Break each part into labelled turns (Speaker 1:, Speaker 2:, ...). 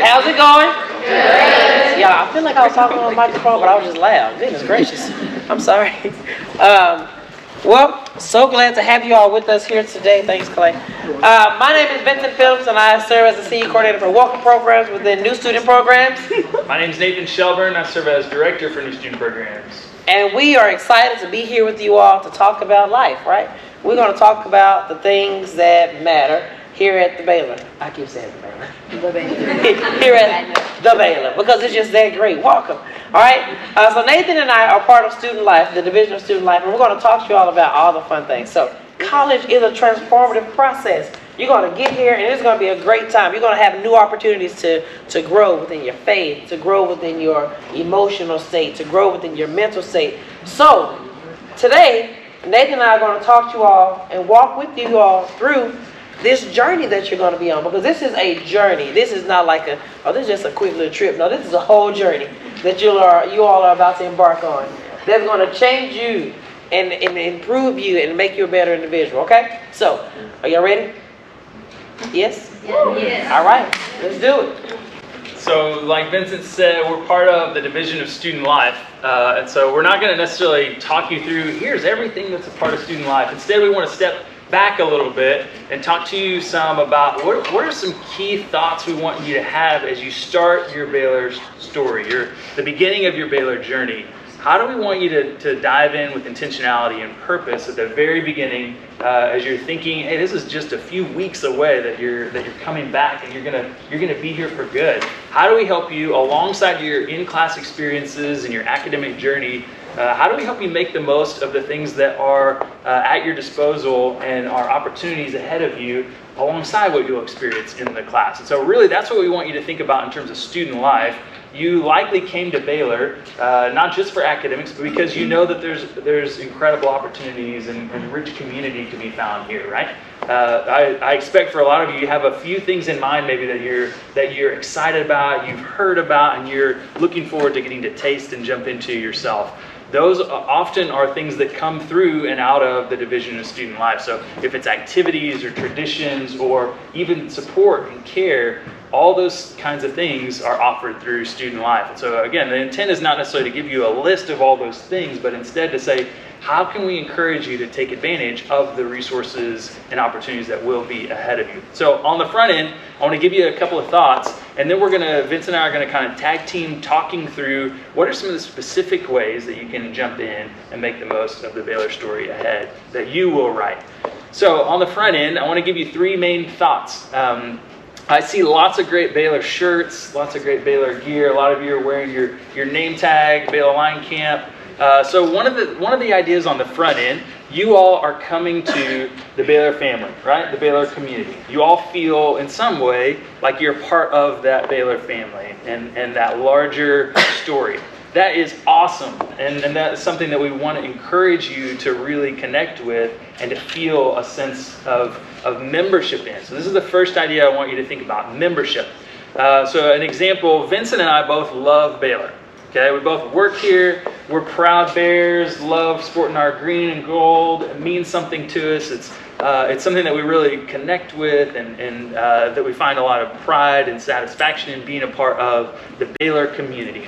Speaker 1: How's it going? Good. Yeah, I feel like I was talking on the microphone, but I was just loud. Goodness gracious. I'm sorry. Well, so glad to have you all with us here today. Thanks, Clay. My name is Vincent Phillips, and I serve as the Senior Coordinator for Welcome Programs within New Student Programs.
Speaker 2: My name is Nathan Shelburne. I serve as Director for New Student Programs.
Speaker 1: And we are excited to be here with you all to talk about life, right? We're going to talk about the things that matter here at the Baylor. I keep saying the Baylor.
Speaker 3: The Baylor.
Speaker 1: Here at the Baylor, because it's just that great. Welcome. All right. So Nathan and I are part of Student Life, the Division of Student Life, and we're going to talk to you all about all the fun things. So college is a transformative process. You're going to get here, and it's going to be a great time. You're going to have new opportunities to grow within your faith, to grow within your emotional state, to grow within your mental state. So today, Nathan and I are going to talk to you all and walk with you all through this journey that you're going to be on, because this is a journey. This is not like this is just a quick little trip. No, this is a whole journey that you all are about to embark on. That's going to change you and improve you and make you a better individual. Okay? So, are y'all ready? Yes?
Speaker 3: Yes.
Speaker 1: All right, let's do it.
Speaker 2: So, like Vincent said, we're part of the Division of Student Life. And so we're not going to necessarily talk you through, here's everything that's a part of student life. Instead, we want to step back a little bit and talk to you some about what are some key thoughts we want you to have as you start your Baylor story, the beginning of your Baylor journey. How do we want you to dive in with intentionality and purpose at the very beginning, as you're thinking, hey, this is just a few weeks away that you're coming back and you're gonna be here for good. How do we help you alongside your in-class experiences and your academic journey? How do we help you make the most of the things that are at your disposal and are opportunities ahead of you alongside what you'll experience in the class? And so really that's what we want you to think about in terms of student life. You likely came to Baylor, not just for academics, but because you know that there's incredible opportunities and rich community to be found here, right? I expect for a lot of you have a few things in mind maybe that you're excited about, you've heard about, and you're looking forward to getting to taste and jump into yourself. Those often are things that come through and out of the Division of Student Life. So if it's activities or traditions or even support and care, all those kinds of things are offered through student life. And so again, the intent is not necessarily to give you a list of all those things, but instead to say, how can we encourage you to take advantage of the resources and opportunities that will be ahead of you? So on the front end, I want to give you a couple of thoughts, and then Vince and I are going to kind of tag team talking through what are some of the specific ways that you can jump in and make the most of the Baylor story ahead that you will write. So on the front end, I want to give you three main thoughts. I see lots of great Baylor shirts, lots of great Baylor gear. A lot of you are wearing your name tag, Baylor Line Camp. So one of the ideas on the front end, you all are coming to the Baylor family, right? The Baylor community. You all feel in some way like you're part of that Baylor family and that larger story. That is awesome, and that is something that we want to encourage you to really connect with and to feel a sense of membership in. So this is the first idea I want you to think about, membership. So an example, Vincent and I both love Baylor. Okay, we both work here. We're proud Bears, love sporting our green and gold. It means something to us. It's something that we really connect with and that we find a lot of pride and satisfaction in being a part of the Baylor community.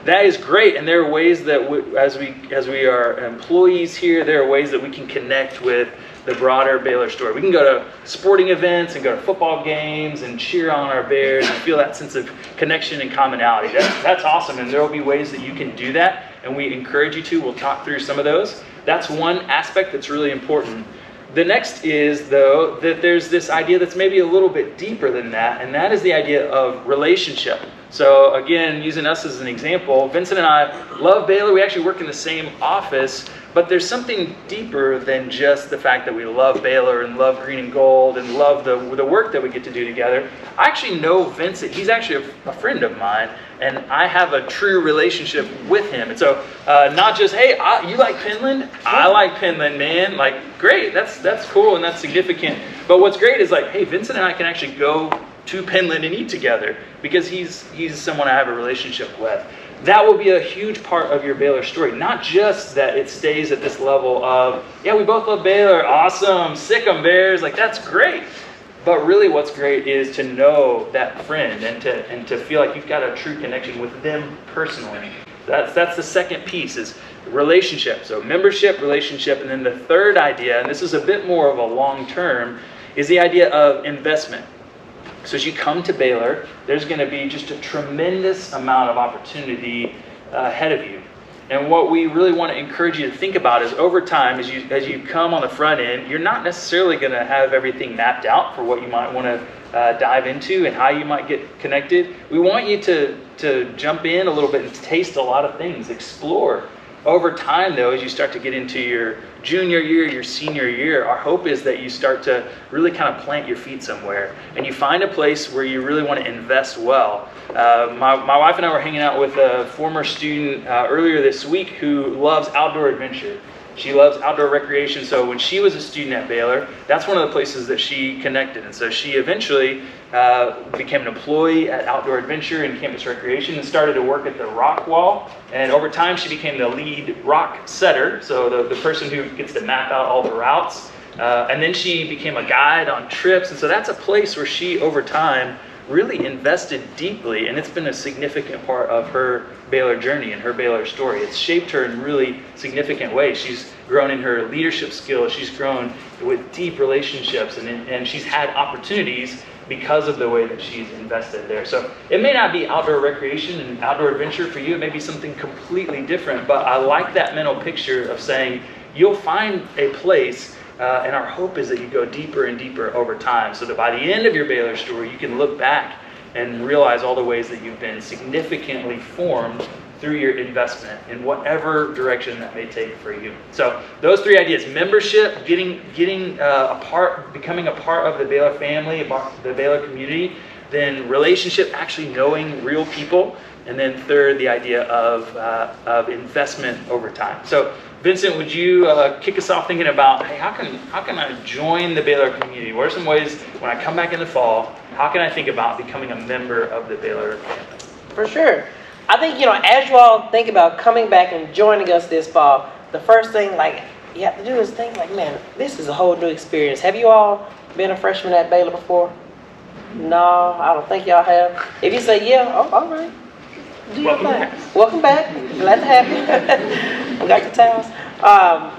Speaker 2: That is great, and there are ways that as we are employees here, there are ways that we can connect with the broader Baylor story. We can go to sporting events and go to football games and cheer on our Bears and feel that sense of connection and commonality. That's awesome, and there will be ways that you can do that, and we encourage you to. We'll talk through some of those. That's one aspect that's really important. The next is, though, that there's this idea that's maybe a little bit deeper than that, and that is the idea of relationship. So again, using us as an example, Vincent and I love Baylor. We actually work in the same office, but there's something deeper than just the fact that we love Baylor and love green and gold and love the work that we get to do together. I actually know Vincent. He's actually a friend of mine, and I have a true relationship with him. And so not just, hey, you like Penland? I like Penland, man. Like, great, that's cool and that's significant. But what's great is like, hey, Vincent and I can actually go to Penland and eat together because he's someone I have a relationship with. That will be a huge part of your Baylor story. Not just that it stays at this level of, yeah, we both love Baylor, awesome, sick 'em Bears, like that's great. But really what's great is to know that friend and to feel like you've got a true connection with them personally. That's the second piece is relationship. So membership, relationship, and then the third idea, and this is a bit more of a long term, is the idea of investment. So as you come to Baylor, there's going to be just a tremendous amount of opportunity ahead of you. And what we really want to encourage you to think about is over time, as you come on the front end, you're not necessarily going to have everything mapped out for what you might want to dive into and how you might get connected. We want you to jump in a little bit and taste a lot of things, explore. Over time, though, as you start to get into your junior year, your senior year, our hope is that you start to really kind of plant your feet somewhere and you find a place where you really want to invest well. My wife and I were hanging out with a former student earlier this week who loves outdoor adventure. She loves outdoor recreation, so when she was a student at Baylor, that's one of the places that she connected. And so she eventually became an employee at Outdoor Adventure and Campus Recreation and started to work at the rock wall. And over time, she became the lead rock setter, so the person who gets to map out all the routes. And then she became a guide on trips. And so that's a place where she, over time, really invested deeply, and it's been a significant part of her Baylor journey and her Baylor story. It's shaped her in really significant ways. She's grown in her leadership skills. She's grown with deep relationships, and she's had opportunities because of the way that she's invested there. So it may not be outdoor recreation and outdoor adventure for you. It may be something completely different, but I like that mental picture of saying you'll find a place. And our hope is that you go deeper and deeper over time so that by the end of your Baylor story, you can look back and realize all the ways that you've been significantly formed through your investment in whatever direction that may take for you. So those three ideas: membership, getting a part, becoming a part of the Baylor family, the Baylor community; then relationship, actually knowing real people; and then third, the idea of investment over time. So Vincent, would you kick us off thinking about, hey, how can I join the Baylor community? What are some ways when I come back in the fall, how can I think about becoming a member of the Baylor family?
Speaker 1: For sure. I think, as you all think about coming back and joining us this fall, the first thing you have to do is think man, this is a whole new experience. Have you all been a freshman at Baylor before? No, I don't think y'all have. If you say yeah, all right.
Speaker 2: Welcome back.
Speaker 1: Welcome back. Glad to have you. We got your towels.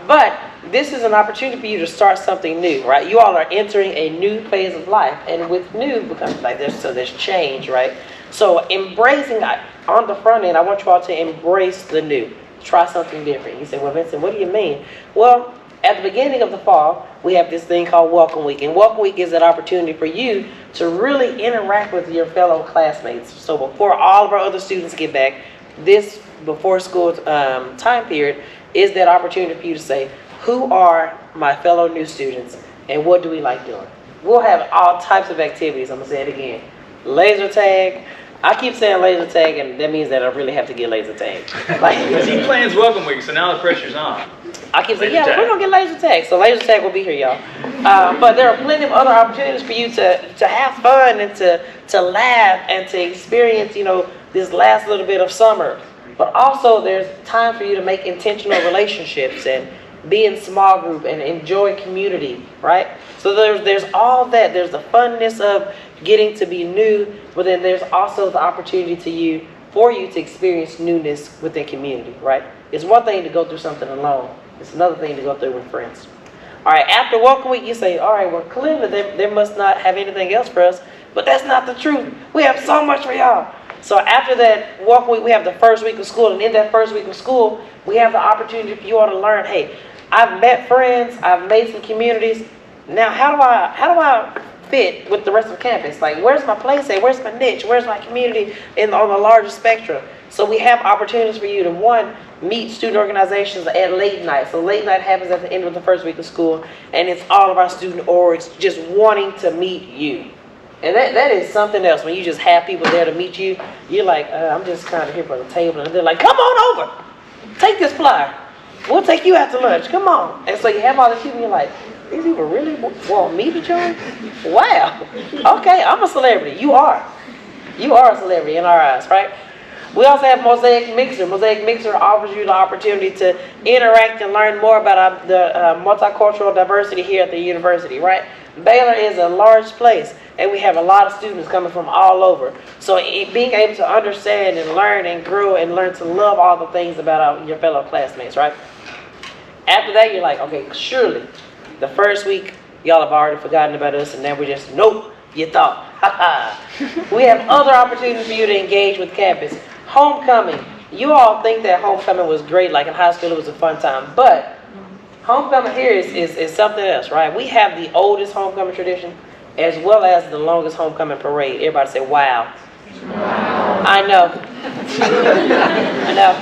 Speaker 1: But this is an opportunity for you to start something new, right? You all are entering a new phase of life, and with new becomes there's change, right? So embracing on the front end, I want you all to embrace the new. Try something different. You say, well, Vincent, what do you mean? Well, at the beginning of the fall, we have this thing called Welcome Week. And Welcome Week is an opportunity for you to really interact with your fellow classmates. So before all of our other students get back, this before school time period is that opportunity for you to say, who are my fellow new students and what do we like doing? We'll have all types of activities. I'm going to say it again. Laser tag. I keep saying laser tag, and that means that I really have to get laser tag.
Speaker 2: He plans Welcome Week, so now the pressure's on.
Speaker 1: I keep saying, we're going to get laser tag. So laser tag will be here, y'all. But there are plenty of other opportunities for you to have fun and to laugh and to experience, this last little bit of summer. But also there's time for you to make intentional relationships and be in small group and enjoy community, right? So there's all that. There's the funness of getting to be new, but then there's also the opportunity for you to experience newness within community, right? It's one thing to go through something alone. It's another thing to go through with friends. All right, after Welcome Week, you say, all right, well, clearly they must not have anything else for us, but that's not the truth. We have so much for y'all. So after that Welcome Week, we have the first week of school, and in that first week of school, we have the opportunity for you all to learn, hey, I've met friends, I've made some communities. Now, how do I fit with the rest of campus? Where's my place at? Where's my niche? Where's my community on the larger spectrum? So we have opportunities for you to, one, meet student organizations at late night. So late night happens at the end of the first week of school, and it's all of our student orgs just wanting to meet you. And that is something else. When you just have people there to meet you, you're like, I'm just kind of here for the table. And they're like, come on over. Take this flyer. We'll take you out to lunch. Come on. And so you have all these people, and you're like, these people really want me to join? Wow. Okay, I'm a celebrity. You are. You are a celebrity in our eyes, right? We also have Mosaic Mixer. Mosaic Mixer offers you the opportunity to interact and learn more about the multicultural diversity here at the university, right? Baylor is a large place, and we have a lot of students coming from all over. So being able to understand and learn and grow and learn to love all the things about your fellow classmates, right? After that, you're like, okay, surely the first week, y'all have already forgotten about us, and then we're just, nope, you thought. We have other opportunities for you to engage with campus. Homecoming. You all think that homecoming was great, like in high school it was a fun time, but homecoming here is something else, right? We have the oldest homecoming tradition as well as the longest homecoming parade. Everybody say, wow. Wow. I know. I know,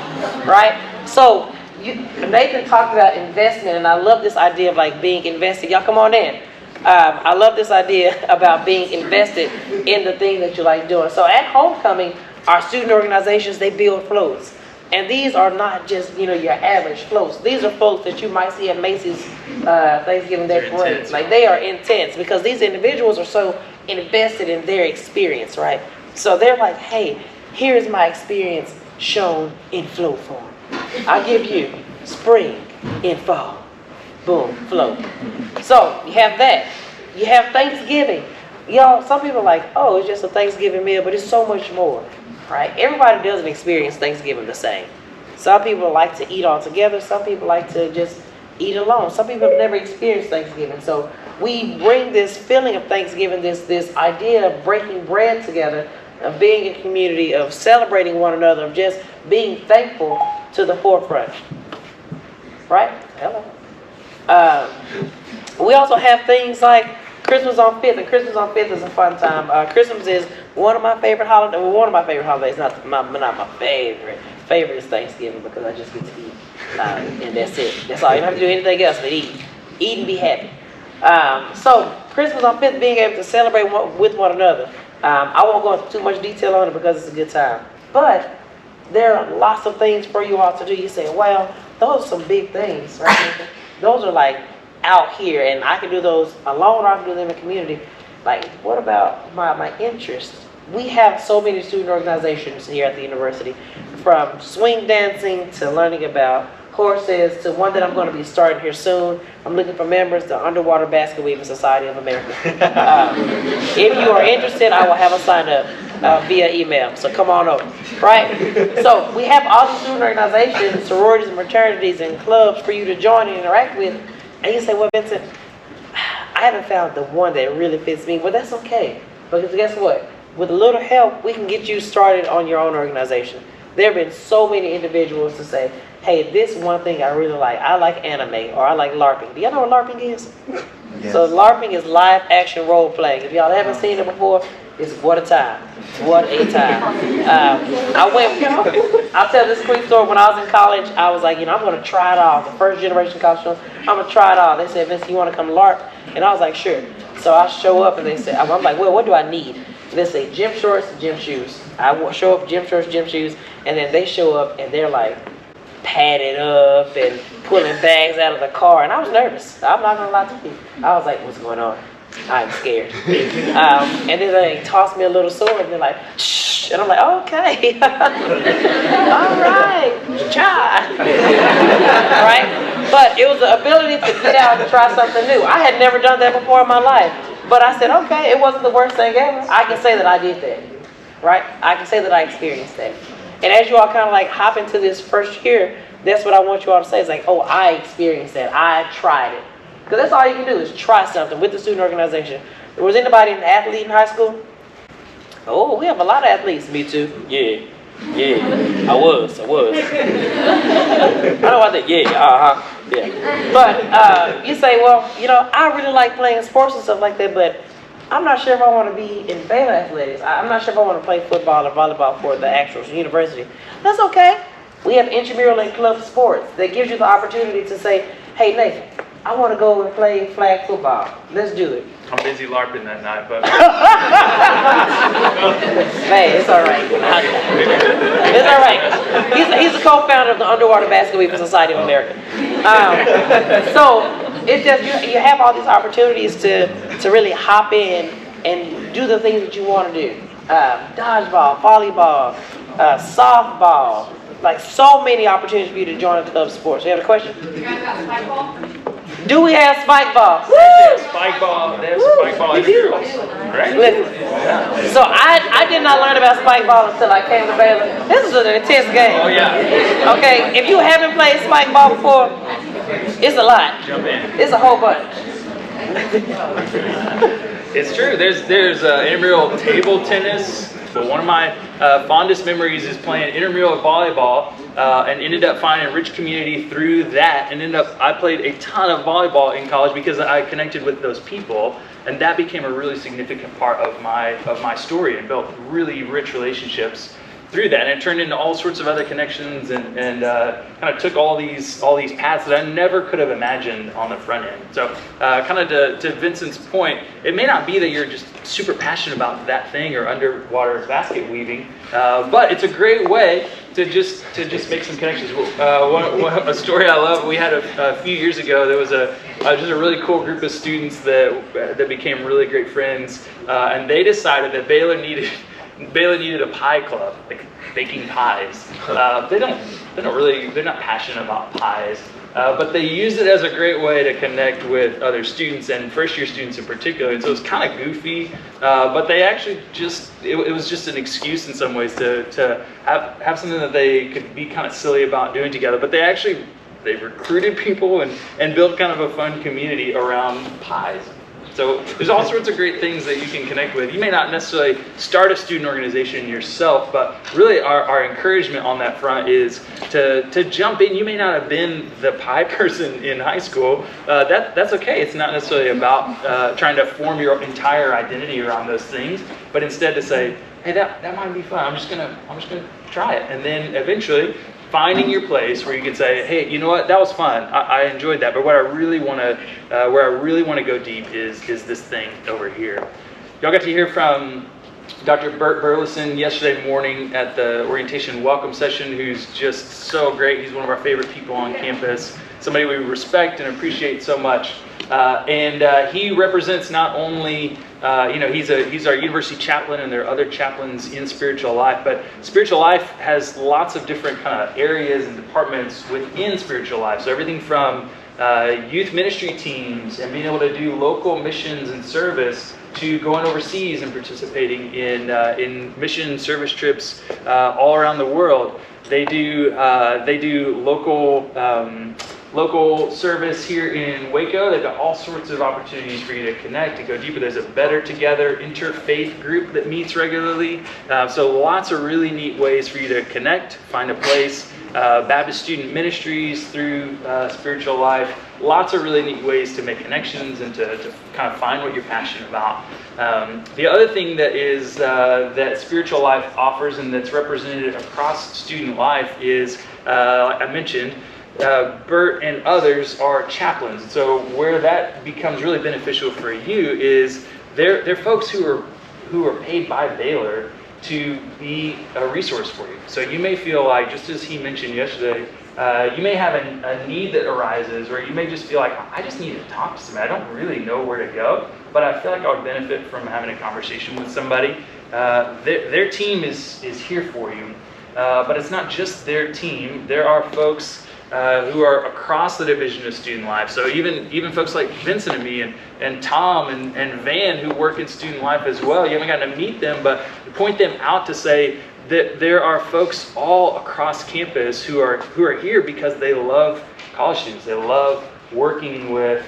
Speaker 1: right? So Nathan talked about investment, and I love this idea of like being invested. Y'all come on in. I love this idea about being invested in the thing that you like doing. So at homecoming, our student organizations, they build floats. And these are not just, your average floats. These are floats that you might see at Macy's Thanksgiving Day Parade. Like, they are intense because these individuals are so invested in their experience, right? So they're like, hey, here's my experience shown in float form. I'll give you spring in fall. Boom, float. So you have that. You have Thanksgiving. Y'all, some people are like, oh, it's just a Thanksgiving meal, but it's so much more. Right? Everybody doesn't experience Thanksgiving the same. Some people like to eat all together. Some people like to just eat alone. Some people have never experienced Thanksgiving. So we bring this feeling of Thanksgiving, this idea of breaking bread together, of being a community, of celebrating one another, of just being thankful to the forefront. Right? Hello. We also have things like Christmas on 5th, and Christmas on 5th is a fun time. Christmas is one of my favorite holidays. Well, one of my favorite holidays, not my favorite. Favorite is Thanksgiving because I just get to eat, and that's it. That's all. You don't have to do anything else but eat. Eat and be happy. So Christmas on 5th, being able to celebrate with one another. I won't go into too much detail on it because it's a good time. But there are lots of things for you all to do. You say, well, those are some big things, right? Those are like out here, and I can do those alone, or I can do them in the community. Like, what about my interests? We have so many student organizations here at the university, from swing dancing to learning about horses to one that I'm going to be starting here soon. I'm looking for members, the Underwater Basket Weaving Society of America. If you are interested, I will have a sign up via email, so come on over, right? So we have all these student organizations, sororities and fraternities and clubs for you to join and interact with. And you say, well, Vincent, I haven't found the one that really fits me. Well, that's okay. Because guess what? With a little help, we can get you started on your own organization. There have been so many individuals to say, hey, this one thing I really like. I like anime, or I like LARPing. Do y'all know what LARPing is? Yes. So LARPing is live action role playing. If y'all haven't seen it before, it's what a time. What a time. I'll tell this quick story. When I was in college, I was like, I'm going to try it all. The first generation college students, I'm going to try it all. They said, Vince, you want to come LARP? And I was like, sure. So I show up and they say, I'm like, well, what do I need? They say gym shorts, gym shoes. I show up, gym shorts, gym shoes, and then they show up and they're like padded up and pulling bags out of the car. And I was nervous. I'm not going to lie to you. I was like, what's going on? I'm scared. And then they tossed me a little sword and they're like, shh. And I'm like, okay. All right. Try. Right? But it was the ability to get out and try something new. I had never done that before in my life. But I said, okay, it wasn't the worst thing ever. I can say that I did that. Right? I can say that I experienced that. And as you all kind of like hop into this first year, that's what I want you all to say. It's like, oh, I experienced that. I tried it. Because that's all you can do is try something with the student organization. Was anybody an athlete in high school? Oh, we have a lot of athletes. Me too. Yeah. I was. I know I think, yeah. But you say, well, I really like playing sports and stuff like that, but I'm not sure if I want to be in Baylor athletics. I'm not sure if I want to play football or volleyball for the actual university. That's okay. We have Intramural and club sports that gives you the opportunity to say, hey, Nathan, I want to go and play flag football. Let's do it.
Speaker 2: I'm busy LARPing that night, but...
Speaker 1: Man, it's all right. It's all right. He's the co-founder of the Underwater Basket Weaving Society of America. So it's just you have all these opportunities to really hop in and do the things that you want to do. Dodgeball, volleyball, softball. Like so many opportunities for you to join a club sports. You have a question?
Speaker 3: You guys got spike ball?
Speaker 1: Do we have spike balls?
Speaker 2: They have spike ball intramurals, right?
Speaker 1: Listen, so I did not learn about spike ball until I came to Baylor. This is an intense game.
Speaker 2: Oh yeah.
Speaker 1: Okay, if you haven't played spike ball before, it's a lot.
Speaker 2: Jump in.
Speaker 1: It's a whole bunch.
Speaker 2: It's true. There's intramural table tennis. But one of my fondest memories is playing intramural volleyball, and ended up finding a rich community through that. And I played a ton of volleyball in college because I connected with those people, and that became a really significant part of my story, and built really rich relationships through that. And it turned into all sorts of other connections, and kind of took all these paths that I never could have imagined on the front end. So kind of to Vincent's point, it may not be that you're just super passionate about that thing or underwater basket weaving, but it's a great way to just make some connections. A story I love, we had a few years ago, there was just a really cool group of students that became really great friends, and they decided that Baylor needed a pie club, like baking pies. They're not passionate about pies, but they used it as a great way to connect with other students, and first-year students in particular. And so it's kind of goofy, but they actually it was just an excuse in some ways to have something that they could be kind of silly about doing together. But they recruited people and built kind of a fun community around pies. So there's all sorts of great things that you can connect with. You may not necessarily start a student organization yourself, but really our encouragement on that front is to jump in. You may not have been the pie person in high school. That's okay. It's not necessarily about trying to form your entire identity around those things, but instead to say, hey, that might be fun. I'm just gonna try it, and then eventually finding your place where you can say, hey, you know what, that was fun. I enjoyed that, but what I really want to go deep is this thing over here. Y'all got to hear from Dr. Bert Burleson yesterday morning at the orientation welcome session, who's just so great. He's one of our favorite people on campus, somebody we respect and appreciate so much. And he represents not only, he's our university chaplain, and there are other chaplains in spiritual life, but spiritual life has lots of different kind of areas and departments within spiritual life. So everything from youth ministry teams and being able to do local missions and service, to going overseas and participating in mission service trips all around the world. They do local service here in Waco. They've got all sorts of opportunities for you to connect, to go deeper. There's a Better Together interfaith group that meets regularly. So lots of really neat ways for you to connect, find a place. Baptist Student Ministries through spiritual life. Lots of really neat ways to make connections and to kind of find what you're passionate about. The other thing that is that spiritual life offers and that's represented across student life is, like I mentioned, Bert and others are chaplains. So where that becomes really beneficial for you is they're folks who are paid by Baylor to be a resource for you. So you may feel like, just as he mentioned yesterday, you may have a need that arises, or you may just feel like, I just need to talk to somebody. I don't really know where to go, but I feel like I would benefit from having a conversation with somebody. Their team is here for you, but it's not just their team. There are folks who are across the division of student life. So even folks like Vincent and me and Tom and Van, who work in student life as well. You haven't gotten to meet them, but point them out to say that there are folks all across campus who are here because they love college students. They love working with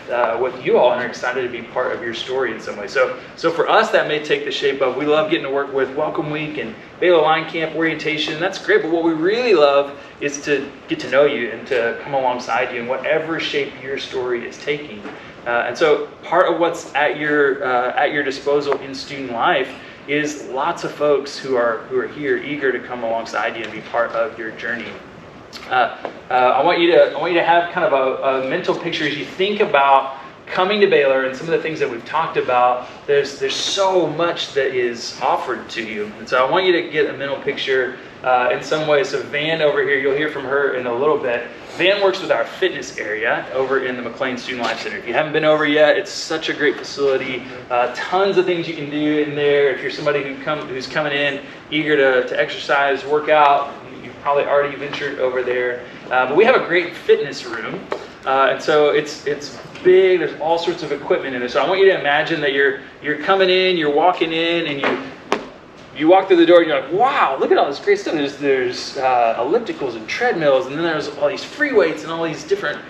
Speaker 2: you all and are excited to be part of your story in some way. So for us, that may take the shape of, we love getting to work with Welcome Week and Baylor Line Camp orientation. That's great, but what we really love is to get to know you and to come alongside you in whatever shape your story is taking. And so part of what's at your disposal in student life is lots of folks who are here, eager to come alongside you and be part of your journey. I want you to have kind of a mental picture as you think about coming to Baylor and some of the things that we've talked about. There's so much that is offered to you, and so I want you to get a mental picture in some ways. So Van over here, you'll hear from her in a little bit. Van works with our fitness area over in the McLean Student Life Center. If you haven't been over yet, it's such a great facility. Tons of things you can do in there. If you're somebody who's coming in eager to exercise, work out, you've probably already ventured over there. But we have a great fitness room. And so it's big. There's all sorts of equipment in it. So I want you to imagine that you're coming in, you're walking in, and you walk through the door and you're like, wow, look at all this great stuff. There's ellipticals and treadmills, and then there's all these free weights and all these different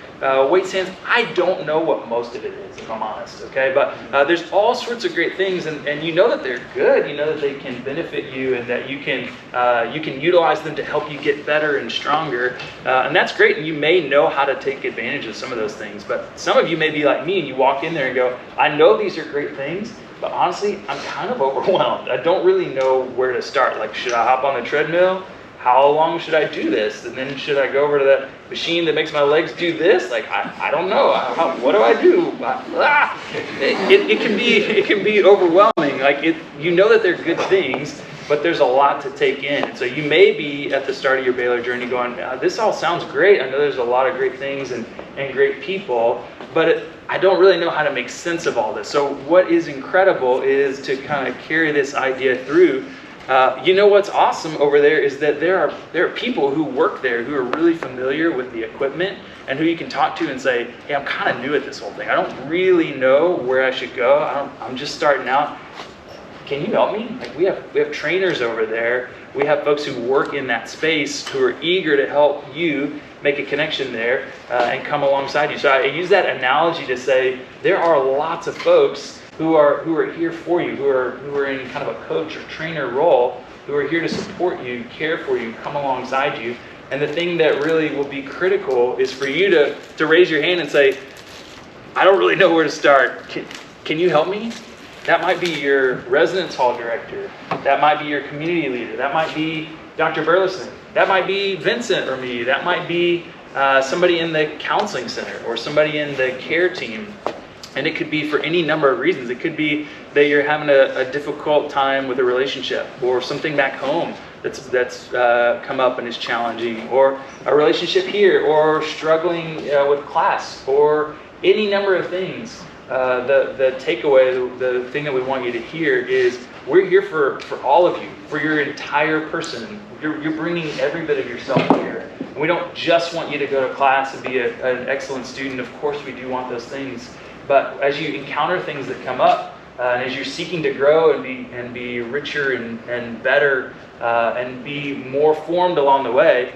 Speaker 2: weight stands. I don't know what most of it is, if I'm honest, okay? But there's all sorts of great things, and you know that they're good. You know that they can benefit you, and that you can utilize them to help you get better and stronger. And that's great, and you may know how to take advantage of some of those things. But some of you may be like me, and you walk in there and go, I know these are great things, but honestly, I'm kind of overwhelmed. I don't really know where to start. Like, should I hop on the treadmill? How long should I do this? And then should I go over to that machine that makes my legs do this? Like, I don't know. What do I do? It can be overwhelming. Like, you know that they're good things, but there's a lot to take in. And so you may be at the start of your Baylor journey going, this all sounds great. I know there's a lot of great things and great people, but I don't really know how to make sense of all this. So what is incredible is to kind of carry this idea through. You know what's awesome over there is that there are people who work there who are really familiar with the equipment and who you can talk to and say, hey, I'm kind of new at this whole thing. I don't really know where I should go. I'm just starting out. Can you help me? Like, we have trainers over there. We have folks who work in that space who are eager to help you make a connection there and come alongside you. So I use that analogy to say there are lots of folks who are here for you, who are in kind of a coach or trainer role, who are here to support you, care for you, come alongside you. And the thing that really will be critical is for you to raise your hand and say, I don't really know where to start. Can you help me? That might be your residence hall director. That might be your community leader. That might be Dr. Burleson. That might be Vincent or me. That might be somebody in the counseling center or somebody in the care team. And it could be for any number of reasons. It could be that you're having a difficult time with a relationship, or something back home that's come up and is challenging, or a relationship here, or struggling with class, or any number of things. The takeaway, the thing that we want you to hear is we're here for all of you, for your entire person. You're bringing every bit of yourself here. And we don't just want you to go to class and be an excellent student. Of course we do want those things. But as you encounter things that come up, and as you're seeking to grow and be richer and better and be more formed along the way,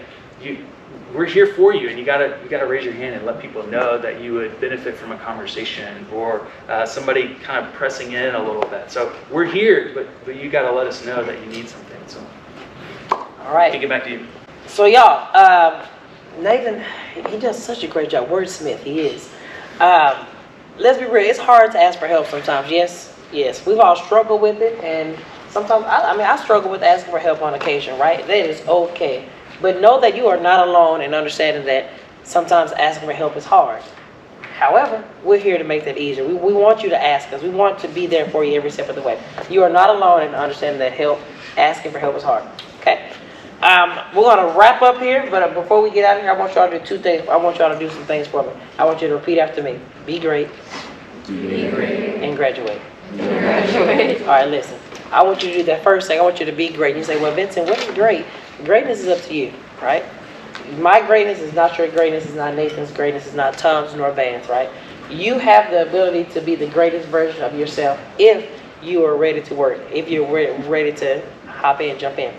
Speaker 2: we're here for you, and you gotta raise your hand and let people know that you would benefit from a conversation or somebody kind of pressing in a little bit. So we're here, but you gotta let us know that you need something. So,
Speaker 1: all right,
Speaker 2: take it back to you.
Speaker 1: So y'all, Nathan, he does such a great job. Wordsmith, he is. Let's be real, it's hard to ask for help sometimes. Yes, we've all struggled with it, and sometimes, I struggle with asking for help on occasion, right? That is okay. But know that you are not alone in understanding that sometimes asking for help is hard. However, we're here to make that easier. We want you to ask us. We want to be there for you every step of the way. You are not alone in understanding that asking for help is hard. Okay? We're going to wrap up here, but before we get out of here, I want y'all to do two things. I want y'all to do some things for me. I want you to repeat after me. Be great.
Speaker 3: Be great.
Speaker 1: And graduate.
Speaker 3: Graduate.
Speaker 1: All right, listen. I want you to do that first thing. I want you to be great. And you say, well, Vincent, what is great? Greatness is up to you, right? My greatness is not your greatness. It's not Nathan's greatness. It's not Tom's nor Van's, right? You have the ability to be the greatest version of yourself if you are ready to work, if you're ready to hop in, jump in.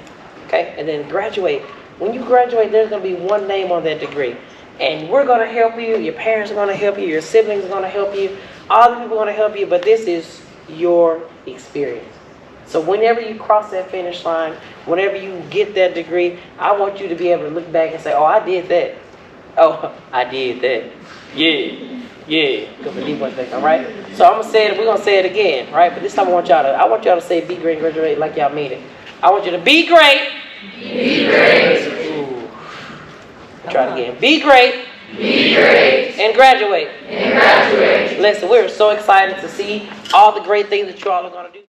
Speaker 1: Okay? And then graduate. When you graduate, there's going to be one name on that degree. And we're going to help you. Your parents are going to help you. Your siblings are going to help you. All the people are going to help you. But this is your experience. So whenever you cross that finish line, whenever you get that degree, I want you to be able to look back and say, oh, I did that. Oh, I did that. Yeah. Because believe one thing, all right? So I'm going to say it. We're going to say it again, right? But this time I want y'all to say be great and graduate like y'all mean it. I want you to be great.
Speaker 3: Be great.
Speaker 1: Ooh. Try it again. Be great.
Speaker 3: Be great.
Speaker 1: And graduate.
Speaker 3: And graduate.
Speaker 1: Listen, we're so excited to see all the great things that you all are going to do.